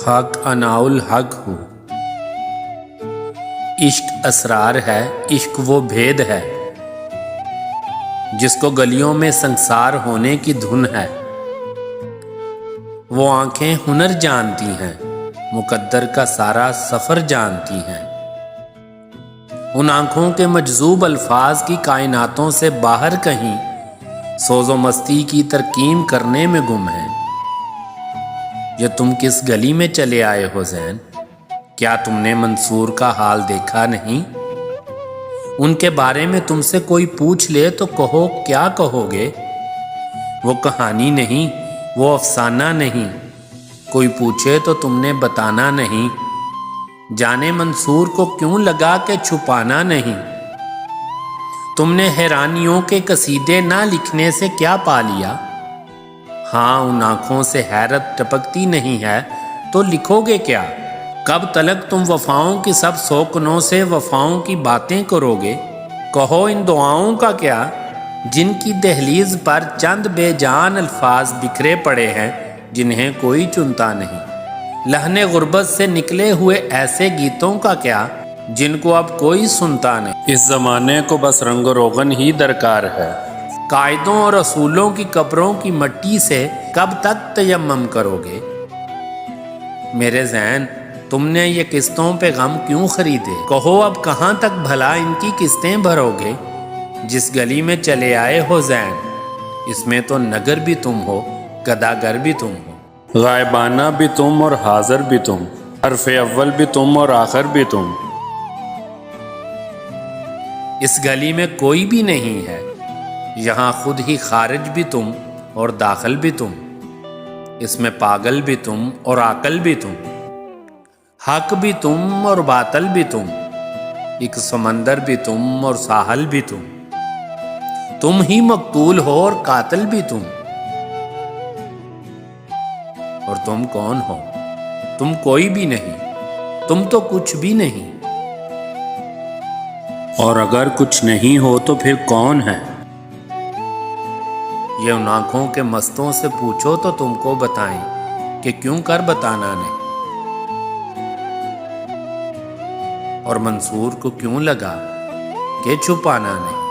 حق اناء الحق ہو۔ عشق اسرار ہے، عشق وہ بھید ہے جس کو گلیوں میں سنسار ہونے کی دھن ہے۔ وہ آنکھیں ہنر جانتی ہیں، مقدر کا سارا سفر جانتی ہیں۔ ان آنکھوں کے مجذوب الفاظ کی کائناتوں سے باہر کہیں سوز و مستی کی ترکیم کرنے میں گم ہیں۔ یہ تم کس گلی میں چلے آئے ہو زین؟ کیا تم نے منصور کا حال دیکھا نہیں؟ ان کے بارے میں تم سے کوئی پوچھ لے تو کہو، کیا کہو گے؟ وہ کہانی نہیں، وہ افسانہ نہیں، کوئی پوچھے تو تم نے بتانا نہیں۔ جانے منصور کو کیوں لگا کہ چھپانا نہیں؟ تم نے حیرانیوں کے قصیدے نہ لکھنے سے کیا پا لیا؟ ہاں، ان آنکھوں سے حیرت ٹپکتی نہیں ہے تو لکھو گے کیا؟ کب تلک تم وفاؤں کی سب سوکنوں سے وفاؤں کی باتیں کرو گے؟ کہو ان دعاؤں کا کیا جن کی دہلیز پر چند بے جان الفاظ بکھرے پڑے ہیں جنہیں کوئی چنتا نہیں؟ لہن غربت سے نکلے ہوئے ایسے گیتوں کا کیا جن کو اب کوئی سنتا نہیں؟ اس زمانے کو بس رنگ و روغن ہی درکار ہے۔ قائدوں اور اصولوں کی قبروں کی مٹی سے کب تک تیمم کرو گے؟ میرے زین، تم نے یہ قسطوں پہ غم کیوں خریدے؟ کہو اب کہاں تک بھلا ان کی قسطیں بھرو گے؟ جس گلی میں چلے آئے ہو زین، اس میں تو نگر بھی تم ہو، گداگر بھی تم ہو، غائبانہ بھی تم اور حاضر بھی تم، حرف اول بھی تم اور آخر بھی تم۔ اس گلی میں کوئی بھی نہیں ہے، یہاں خود ہی خارج بھی تم اور داخل بھی تم، اس میں پاگل بھی تم اور عاقل بھی تم، حق بھی تم اور باطل بھی تم، ایک سمندر بھی تم اور ساحل بھی تم ہی مقتول ہو اور قاتل بھی تم۔ اور تم کون ہو؟ تم کوئی بھی نہیں، تم تو کچھ بھی نہیں۔ اور اگر کچھ نہیں ہو تو پھر کون ہے؟ یہ ان آنکھوں کے مستوں سے پوچھو تو تم کو بتائیں کہ کیوں کر بتانا نہیں؟ اور منصور کو کیوں لگا کہ چھپانا نہیں؟